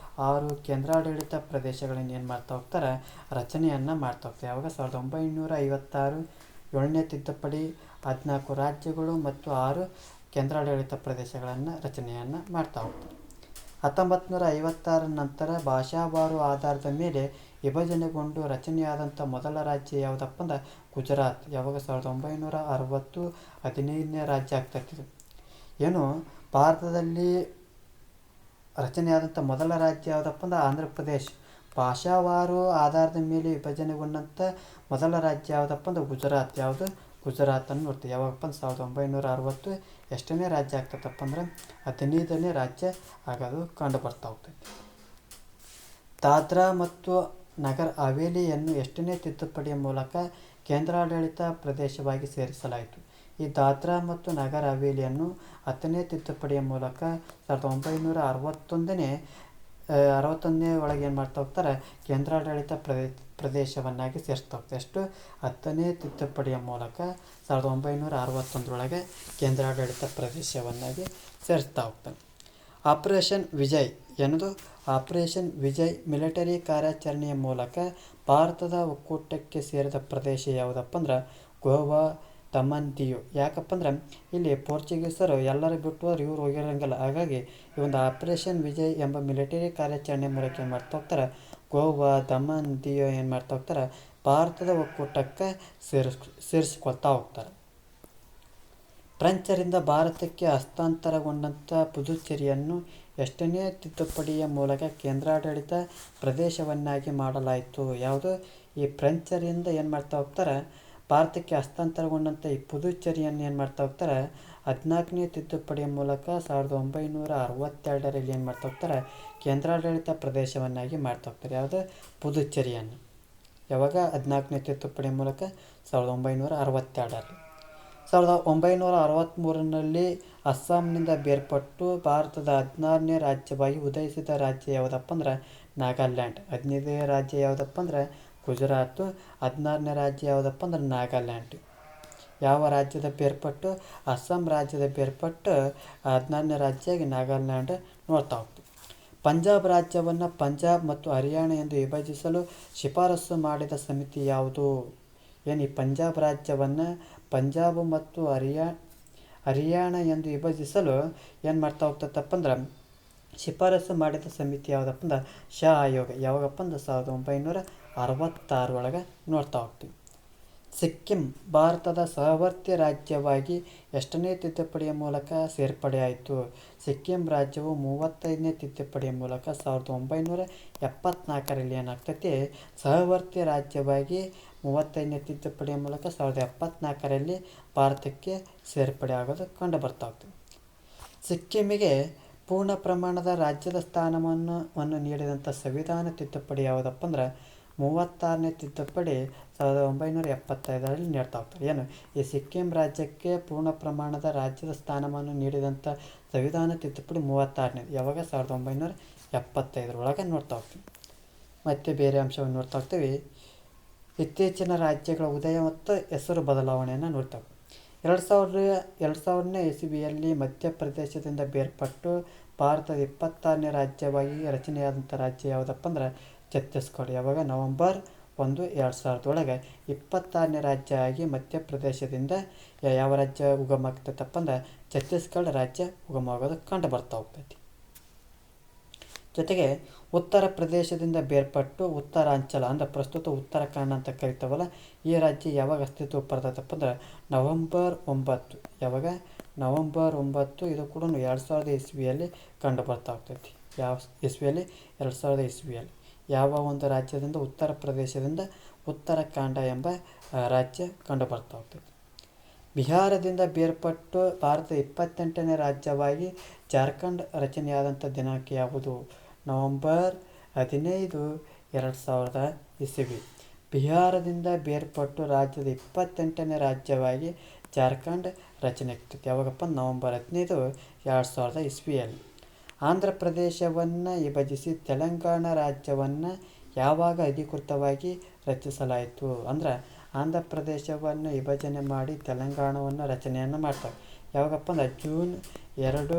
6 ಕೇಂದ್ರಾಡಳಿತ ಪ್ರದೇಶಗಳನ್ನು ಏನು ಮಾಡ್ತಾ ಹೋಗ್ತಾರೆ, ರಚನೆಯನ್ನು ಮಾಡ್ತಾ ಹೋಗ್ತಾರೆ. ಯಾವಾಗ? 1956 7ನೇ ತಿದ್ದುಪಡಿ 14 ರಾಜ್ಯಗಳು ಮತ್ತು 6 ಕೇಂದ್ರಾಡಳಿತ ಪ್ರದೇಶಗಳನ್ನು ರಚನೆಯನ್ನು ಮಾಡ್ತಾ ಹೋಗ್ತಾರೆ. 1956 ನಂತರ ಭಾಷಾವಾರು ಆಧಾರದ ಮೇಲೆ ವಿಭಜನೆಗೊಂಡು ರಚನೆಯಾದಂಥ ಮೊದಲ ರಾಜ್ಯ ಯಾವುದಪ್ಪ ಅಂದ್ರೆ ಗುಜರಾತ್. ಯಾವಾಗ? 1960 15ನೇ ರಾಜ್ಯ ಆಗ್ತೈತಿ. ಭಾರತದಲ್ಲಿ ರಚನೆಯಾದಂಥ ಮೊದಲ ರಾಜ್ಯ ಯಾವುದಪ್ಪ ಅಂದ್ರೆ ಆಂಧ್ರ ಪ್ರದೇಶ್. ಭಾಷಾವಾರು ಆಧಾರದ ಮೇಲೆ ವಿಭಜನೆಗೊಂಡಂಥ ಮೊದಲ ರಾಜ್ಯ ಯಾವುದಪ್ಪ ಅಂದ್ರೆ ಗುಜರಾತ್. ಯಾವುದು? ಗುಜರಾತನ್ನು ನೋಡ್ತೀವಿ. ಯಾವಾಗಪ್ಪ ಅಂದ್ರೆ 1960 ಎಷ್ಟನೇ ರಾಜ್ಯ ಆಗ್ತೈತಪ್ಪ ಅಂದ್ರೆ 15ನೇ ರಾಜ್ಯ ಆಗೋದು ಕಂಡು ಬರ್ತಾ ಹೋಗ್ತೈತಿ. ದಾದ್ರಾ ಮತ್ತು ನಗರ್ ಹವೇಲಿಯನ್ನು ಎಷ್ಟನೇ ತಿದ್ದುಪಡಿಯ ಮೂಲಕ ಕೇಂದ್ರಾಡಳಿತ ಪ್ರದೇಶವಾಗಿ ಸೇರಿಸಲಾಯಿತು. ಈ ದಾದ್ರಾ ಮತ್ತು ನಗರ ಹವೇಲಿಯನ್ನು 10ನೇ ತಿದ್ದುಪಡಿಯ ಮೂಲಕ 1961ನೇ ಒಳಗೆ ಏನು ಮಾಡ್ತಾ ಹೋಗ್ತಾರೆ, ಕೇಂದ್ರಾಡಳಿತ ಪ್ರದೇಶವನ್ನಾಗಿ ಸೇರಿಸ್ತಾ ಹೋಗ್ತಾರೆ. ಎಷ್ಟು? 10ನೇ ತಿದ್ದುಪಡಿಯ ಮೂಲಕ 1961ರೊಳಗೆ ಕೇಂದ್ರಾಡಳಿತ ಪ್ರದೇಶವನ್ನಾಗಿ ಸೇರಿಸ್ತಾ ಹೋಗ್ತಾರೆ. ಆಪರೇಷನ್ ವಿಜಯ್ ಎನ್ನುವುದು ಆಪರೇಷನ್ ವಿಜಯ್ ಮಿಲಿಟರಿ ಕಾರ್ಯಾಚರಣೆಯ ಮೂಲಕ ಭಾರತದ ಒಕ್ಕೂಟಕ್ಕೆ ಸೇರಿದ ಪ್ರದೇಶ ಯಾವುದಪ್ಪ ಅಂದ್ರೆ ಗೋವಾ, ದಮನ್, ದಿಯು. ಯಾಕಪ್ಪ ಅಂದ್ರೆ ಇಲ್ಲಿ ಪೋರ್ಚುಗೀಸರು ಎಲ್ಲರೂ ಬಿಟ್ಟು ಹೋದ್ರೆ ಇವ್ರು ಹೋಗಿರೋಂಗಿಲ್ಲ. ಹಾಗಾಗಿ ಈ ಒಂದು ಆಪರೇಷನ್ ವಿಜಯ್ ಎಂಬ ಮಿಲಿಟರಿ ಕಾರ್ಯಾಚರಣೆ ಮೂಲಕ ಏನು ಮಾಡ್ತಾ ಹೋಗ್ತಾರೆ, ಗೋವಾ, ದಮನ್, ದಿಯು ಏನು ಮಾಡ್ತಾ ಹೋಗ್ತಾರೆ, ಭಾರತದ ಒಕ್ಕೂಟಕ್ಕೆ ಸೇರಿಸ್ಕೊಳ್ತಾ ಹೋಗ್ತಾರೆ. ಫ್ರೆಂಚರಿಂದ ಭಾರತಕ್ಕೆ ಹಸ್ತಾಂತರಗೊಂಡಂಥ ಪುದುಚೇರಿಯನ್ನು ಎಷ್ಟನೇ ತಿದ್ದುಪಡಿಯ ಮೂಲಕ ಕೇಂದ್ರಾಡಳಿತ ಪ್ರದೇಶವನ್ನಾಗಿ ಮಾಡಲಾಯಿತು? ಯಾವುದು? ಈ ಫ್ರೆಂಚರಿಂದ ಏನು ಮಾಡ್ತಾ ಹೋಗ್ತಾರೆ, ಭಾರತಕ್ಕೆ ಹಸ್ತಾಂತರಗೊಂಡಂಥ ಈ ಪುದುಚೇರಿಯನ್ನು ಏನು ಮಾಡ್ತಾ ಹೋಗ್ತಾರೆ, 14ನೇ ತಿದ್ದುಪಡಿಯ ಮೂಲಕ 1962ರಲ್ಲಿ ಏನು ಮಾಡ್ತಾ ಹೋಗ್ತಾರೆ, ಕೇಂದ್ರಾಡಳಿತ ಪ್ರದೇಶವನ್ನಾಗಿ ಮಾಡ್ತಾ ಹೋಗ್ತಾರೆ. ಯಾವುದು? ಪುದುಚೇರಿಯನ್ನು. ಯಾವಾಗ? 14ನೇ ತಿದ್ದುಪಡಿಯ ಮೂಲಕ 1962ರಲ್ಲಿ. 1963ರಲ್ಲಿ ಅಸ್ಸಾಂನಿಂದ ಬೇರ್ಪಟ್ಟು ಭಾರತದ 16ನೇ ರಾಜ್ಯವಾಗಿ ಉದಯಿಸಿದ ರಾಜ್ಯ ಯಾವುದಪ್ಪ ಅಂದ್ರೆ ನಾಗಾಲ್ಯಾಂಡ್. 15ನೇ ರಾಜ್ಯ ಯಾವುದಪ್ಪ ಅಂದ್ರೆ ಗುಜರಾತು. 16ನೇ ರಾಜ್ಯ ಯಾವುದಪ್ಪ ಅಂದ್ರೆ ನಾಗಾಲ್ಯಾಂಡ್. ಯಾವ ರಾಜ್ಯದ ಬೇರ್ಪಟ್ಟು? ಅಸ್ಸಾಂ ರಾಜ್ಯದ ಬೇರ್ಪಟ್ಟು 16ನೇ ರಾಜ್ಯ ಆಗಿ ನಾಗಾಲ್ಯಾಂಡ್ ನೋಡ್ತಾ ಹೋಗ್ತೀವಿ. ಪಂಜಾಬ್ ರಾಜ್ಯವನ್ನು ಪಂಜಾಬ್ ಮತ್ತು ಹರಿಯಾಣ ಎಂದು ವಿಭಜಿಸಲು ಶಿಫಾರಸು ಮಾಡಿದ ಸಮಿತಿ ಯಾವುದು? ಏನು ಈ ಪಂಜಾಬ್ ರಾಜ್ಯವನ್ನು ಪಂಜಾಬ್ ಮತ್ತು ಹರಿಯಾಣ ಎಂದು ವಿಭಜಿಸಲು ಏನು ಮಾಡ್ತಾ ಹೋಗ್ತದಪ್ಪ ಅಂದ್ರೆ ಶಿಫಾರಸು ಮಾಡಿದ ಸಮಿತಿ ಯಾವುದಪ್ಪ ಅಂದ್ರೆ ಶಾ ಆಯೋಗ. ಯಾವಾಗಪ್ಪ ಅಂದ್ರೆ 1966 ಒಳಗೆ ನೋಡ್ತಾ ಹೋಗ್ತೀವಿ. ಸಿಕ್ಕಿಂ ಭಾರತದ ಸಹವರ್ತಿ ರಾಜ್ಯವಾಗಿ ಎಷ್ಟನೇ ತಿದ್ದುಪಡಿಯ ಮೂಲಕ ಸೇರ್ಪಡೆಯಾಯಿತು? ಸಿಕ್ಕಿಂ ರಾಜ್ಯವು 35ನೇ ತಿದ್ದುಪಡಿಯ ಮೂಲಕ 1974ರಲ್ಲಿ ಏನಾಗ್ತೈತಿ, ಸಹವರ್ತಿ ರಾಜ್ಯವಾಗಿ 35ನೇ ತಿದ್ದುಪಡಿಯ ಮೂಲಕ 1974ರಲ್ಲಿ ಭಾರತಕ್ಕೆ ಸೇರ್ಪಡೆ ಆಗೋದು ಕಂಡು ಬರ್ತಾ ಹೋಗ್ತದೆ. ಸಿಕ್ಕಿಮಿಗೆ ಪೂರ್ಣ ಪ್ರಮಾಣದ ರಾಜ್ಯದ ಸ್ಥಾನಮಾನವನ್ನು ನೀಡಿದಂಥ ಸಂವಿಧಾನ ತಿದ್ದುಪಡಿ ಯಾವುದಪ್ಪ ಅಂದ್ರೆ 36ನೇ ತಿದ್ದುಪಡಿ 1975ರಲ್ಲಿ ನೀಡ್ತಾ ಹೋಗ್ತಾರೆ. ಏನು ಈ ಸಿಕ್ಕಿಂ ರಾಜ್ಯಕ್ಕೆ ಪೂರ್ಣ ಪ್ರಮಾಣದ ರಾಜ್ಯದ ಸ್ಥಾನಮಾನ ನೀಡಿದಂಥ ಸಂವಿಧಾನ ತಿದ್ದುಪಡಿ 36ನೇ. ಯಾವಾಗ? 1975ರೊಳಗೆ ನೋಡ್ತಾ ಹೋಗ್ತೀವಿ. ಮತ್ತು ಬೇರೆ ಅಂಶವನ್ನು ನೋಡ್ತಾ ಹೋಗ್ತೀವಿ. ಇತ್ತೀಚಿನ ರಾಜ್ಯಗಳ ಉದಯ ಮತ್ತು ಹೆಸರು ಬದಲಾವಣೆಯನ್ನು ನೋಡ್ತಾ ಹೋಗ್ತೀವಿ. 2000ನೇ ಇಸವಿಯಲ್ಲಿ ಮಧ್ಯಪ್ರದೇಶದಿಂದ ಬೇರ್ಪಟ್ಟು ಭಾರತದ 26ನೇ ರಾಜ್ಯವಾಗಿ ರಚನೆಯಾದಂಥ ರಾಜ್ಯ ಯಾವುದಪ್ಪ ಅಂದ್ರೆ ಛತ್ತೀಸ್ಗಢ. ಯಾವಾಗ? ನವೆಂಬರ್ 1, 2000 26ನೇ ರಾಜ್ಯ ಆಗಿ ಮಧ್ಯಪ್ರದೇಶದಿಂದ ಯಾವ ರಾಜ್ಯ ಉಗಮ ಆಗ್ತೈತಪ್ಪ ಅಂದ್ರೆ ಛತ್ತೀಸ್ಗಢ ರಾಜ್ಯ ಉಗಮ ಆಗೋದು ಕಂಡು ಬರ್ತಾ ಹೋಗ್ತೈತಿ. ಜೊತೆಗೆ ಉತ್ತರ ಪ್ರದೇಶದಿಂದ ಬೇರ್ಪಟ್ಟು ಉತ್ತರಾಂಚಲ ಅಂದ್ರೆ ಪ್ರಸ್ತುತ ಉತ್ತರಾಖಂಡ ಅಂತ ಕರಿತಾವಲ್ಲ, ಈ ರಾಜ್ಯ ಯಾವಾಗ ಅಸ್ತಿತ್ವ ಪಡೆದಪ್ಪ ಅಂದ್ರೆ ನವೆಂಬರ್ 9. ಯಾವಾಗ? ನವೆಂಬರ್ 9. ಇದು ಕೂಡ 2000 ಇಸ್ವಿಯಲ್ಲಿ ಕಂಡು ಬರ್ತಾ ಹೋಗ್ತೈತಿ. ಯಾವ ಇಸ್ವಿಯಲ್ಲಿ? 2000 ಇಸ್ವಿಯಲ್ಲಿ. ಯಾವ ಒಂದು ರಾಜ್ಯದಿಂದ? ಉತ್ತರ ಪ್ರದೇಶದಿಂದ ಉತ್ತರಾಖಂಡ ಎಂಬ ರಾಜ್ಯ ಕಂಡು ಬರ್ತಾ ಹೋಗ್ತೈತಿ. ಬಿಹಾರದಿಂದ ಬೇರ್ಪಟ್ಟು ಭಾರತದ 28ನೇ ರಾಜ್ಯವಾಗಿ ಜಾರ್ಖಂಡ್ ರಚನೆಯಾದಂಥ ದಿನಾಂಕ ಯಾವುದು? ನವೆಂಬರ್ 15, 2000 ಇಸವಿ. ಬಿಹಾರದಿಂದ ಬೇರ್ಪಟ್ಟು ರಾಜ್ಯದ 28ನೇ ರಾಜ್ಯವಾಗಿ ಜಾರ್ಖಂಡ್ ರಚನೆ ಆಗ್ತೈತಿ. ಯಾವಾಗಪ್ಪ? ನವೆಂಬರ್ 15, 2000 ಇಸ್ವಿಯಲ್ಲಿ. ಆಂಧ್ರ ಪ್ರದೇಶವನ್ನು ವಿಭಜಿಸಿ ತೆಲಂಗಾಣ ರಾಜ್ಯವನ್ನು ಯಾವಾಗ ಅಧಿಕೃತವಾಗಿ ರಚಿಸಲಾಯಿತು? ಅಂದ್ರೆ ಆಂಧ್ರ ಪ್ರದೇಶವನ್ನು ವಿಭಜನೆ ಮಾಡಿ ತೆಲಂಗಾಣವನ್ನು ರಚನೆಯನ್ನು ಮಾಡ್ತಾರೆ. ಯಾವಾಗಪ್ಪ ಅಂದ್ರೆ ಜೂನ್ 2,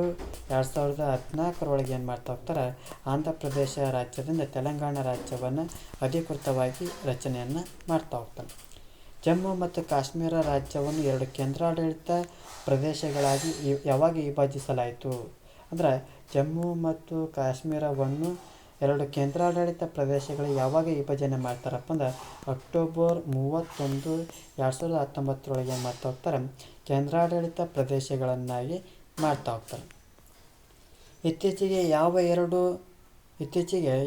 2014ರೊಳಗೆ ಏನು ಮಾಡ್ತಾ ಹೋಗ್ತಾರೆ, ಆಂಧ್ರ ಪ್ರದೇಶ ರಾಜ್ಯದಿಂದ ತೆಲಂಗಾಣ ರಾಜ್ಯವನ್ನು ಅಧಿಕೃತವಾಗಿ ರಚನೆಯನ್ನು ಮಾಡ್ತಾ ಹೋಗ್ತಾರೆ. ಜಮ್ಮು ಮತ್ತು ಕಾಶ್ಮೀರ ರಾಜ್ಯವನ್ನು 2 ಕೇಂದ್ರಾಡಳಿತ ಪ್ರದೇಶಗಳಾಗಿ ಯಾವಾಗ ವಿಭಜಿಸಲಾಯಿತು? ಅಂದ್ರೆ ಜಮ್ಮು ಮತ್ತು ಕಾಶ್ಮೀರವನ್ನು 2 ಕೇಂದ್ರಾಡಳಿತ ಪ್ರದೇಶಗಳು ಯಾವಾಗ ವಿಭಜನೆ ಮಾಡ್ತಾರಪ್ಪ ಅಂದ್ರೆ ಅಕ್ಟೋಬರ್ 31, 2019ರೊಳಗೆ ಏನು ಮಾಡ್ತಾ ಹೋಗ್ತಾರೆ, ಕೇಂದ್ರಾಡಳಿತ ಪ್ರದೇಶಗಳನ್ನಾಗಿ ಮಾಡ್ತಾ ಹೋಗ್ತಾರೆ. ಇತ್ತೀಚೆಗೆ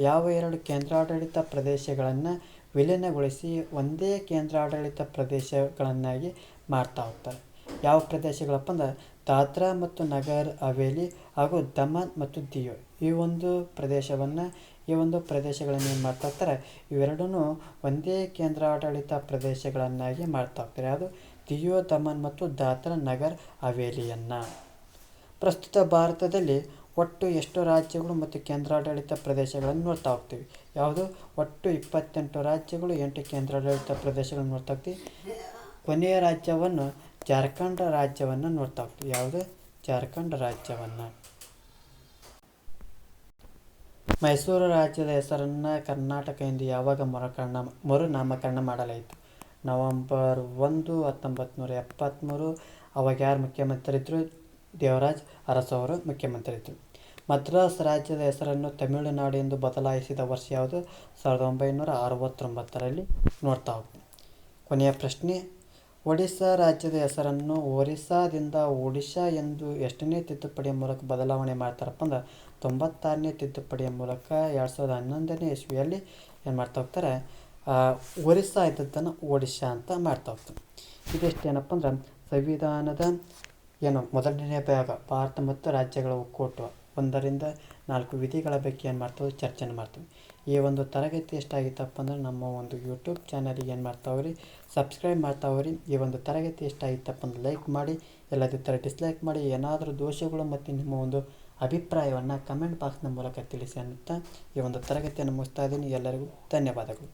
ಯಾವ ಎರಡು ಕೇಂದ್ರಾಡಳಿತ ಪ್ರದೇಶಗಳನ್ನು ವಿಲೀನಗೊಳಿಸಿ ಒಂದೇ ಕೇಂದ್ರಾಡಳಿತ ಪ್ರದೇಶಗಳನ್ನಾಗಿ ಮಾಡ್ತಾ ಹೋಗ್ತಾರೆ? ಯಾವ ಪ್ರದೇಶಗಳಪ್ಪ ಅಂದ್ರೆ ದಾದ್ರಾ ಮತ್ತು ನಗರ್ ಹವೇಲಿ ಹಾಗೂ ದಮನ್ ಮತ್ತು ದಿಯು ಈ ಒಂದು ಪ್ರದೇಶಗಳನ್ನು ಏನು ಮಾಡ್ತಾ ಹೋಗ್ತಾರೆ, ಇವೆರಡೂ ಒಂದೇ ಕೇಂದ್ರಾಡಳಿತ ಪ್ರದೇಶಗಳನ್ನಾಗಿ ಮಾಡ್ತಾ ಹೋಗ್ತಾರೆ. ಯಾವುದು ದಿಯು ದಮನ್ ಮತ್ತು ದಾದ್ರಾ ನಗರ್ ಹವೇಲಿಯನ್ನು. ಪ್ರಸ್ತುತ ಭಾರತದಲ್ಲಿ ಒಟ್ಟು ಎಷ್ಟು ರಾಜ್ಯಗಳು ಮತ್ತು ಕೇಂದ್ರಾಡಳಿತ ಪ್ರದೇಶಗಳನ್ನು ನೋಡ್ತಾ ಹೋಗ್ತೀವಿ. ಯಾವುದು ಒಟ್ಟು 28 ರಾಜ್ಯಗಳು 8 ಕೇಂದ್ರಾಡಳಿತ ಪ್ರದೇಶಗಳನ್ನು ನೋಡ್ತಾ ಹೋಗ್ತೀವಿ. ಕೊನೆಯ ರಾಜ್ಯವನ್ನು ಜಾರ್ಖಂಡ್ ರಾಜ್ಯವನ್ನು ನೋಡ್ತಾ ಹೋಗ್ತೀವಿ. ಯಾವುದು ಜಾರ್ಖಂಡ್ ರಾಜ್ಯವನ್ನು. ಮೈಸೂರು ರಾಜ್ಯದ ಹೆಸರನ್ನು ಕರ್ನಾಟಕ ಎಂದು ಯಾವಾಗ ಮರುನಾಮಕರಣ ಮಾಡಲಾಯಿತು? ನವಂಬರ್ 1, 1973. ಅವಾಗ ಯಾರು ಮುಖ್ಯಮಂತ್ರಿ ಇದ್ದರು? ದೇವರಾಜ್ ಅರಸು ಅವರು ಮುಖ್ಯಮಂತ್ರಿ ಇದ್ದರು. ಮದ್ರಾಸ್ ರಾಜ್ಯದ ಹೆಸರನ್ನು ತಮಿಳುನಾಡು ಎಂದು ಬದಲಾಯಿಸಿದ ವರ್ಷ ಯಾವುದು? 1969ರಲ್ಲಿ ನೋಡ್ತಾ ಹೋಗ್ತೀವಿ. ಕೊನೆಯ ಪ್ರಶ್ನೆ, ಒಡಿಶಾ ರಾಜ್ಯದ ಹೆಸರನ್ನು ಒರಿಸ್ಸಾದಿಂದ ಒಡಿಶಾ ಎಂದು ಎಷ್ಟನೇ ತಿದ್ದುಪಡಿಯ ಮೂಲಕ ಬದಲಾವಣೆ ಮಾಡ್ತಾರಪ್ಪ ಅಂದ್ರೆ 96ನೇ ತಿದ್ದುಪಡಿಯ ಮೂಲಕ 2011ನೇ ಇಸ್ವಿಯಲ್ಲಿ ಏನು ಮಾಡ್ತಾ ಹೋಗ್ತಾರೆ, ಒರಿಸ್ಸಾ ಇದ್ದದ್ದನ್ನು ಒಡಿಶಾ ಅಂತ ಮಾಡ್ತಾ ಹೋಗ್ತಾರೆ. ಇದಿಷ್ಟು ಏನಪ್ಪ ಅಂದ್ರೆ ಸಂವಿಧಾನದ ಮೊದಲನೇ ಭಾಗ, ಭಾರತ ಮತ್ತು ರಾಜ್ಯಗಳ ಒಕ್ಕೂಟ 1-4 ವಿಧಿಗಳ ಬಗ್ಗೆ ಏನು ಮಾಡ್ತೀವಿ, ಚರ್ಚೆನ ಮಾಡ್ತೀವಿ. ಈ ಒಂದು ತರಗತಿ ಎಷ್ಟಾಗಿತ್ತಪ್ಪ ಅಂದ್ರೆ ನಮ್ಮ ಒಂದು ಯೂಟ್ಯೂಬ್ ಚಾನಲಿಗೆ ಏನು ಮಾಡ್ತಾವ್ರಿ, ಸಬ್ಸ್ಕ್ರೈಬ್ ಮಾಡ್ತಾವ್ರಿ. ಈ ಒಂದು ತರಗತಿ ಎಷ್ಟಾಗಿತ್ತಪ್ಪ ಅಂದ್ರೆ ಲೈಕ್ ಮಾಡಿ, ಎಲ್ಲದಿದ್ದರೆ ಡಿಸ್ಲೈಕ್ ಮಾಡಿ. ಏನಾದರೂ ದೋಷಗಳು ಮತ್ತು ನಿಮ್ಮ ಒಂದು ಅಭಿಪ್ರಾಯವನ್ನು ಕಮೆಂಟ್ ಬಾಕ್ಸ್ನ ಮೂಲಕ ತಿಳಿಸಿ ಅನ್ನುತ್ತಾ ಈ ಒಂದು ತರಗತಿಯನ್ನು ಮುಗಿಸ್ತಾ ಇದ್ದೀನಿ. ಎಲ್ಲರಿಗೂ ಧನ್ಯವಾದಗಳು.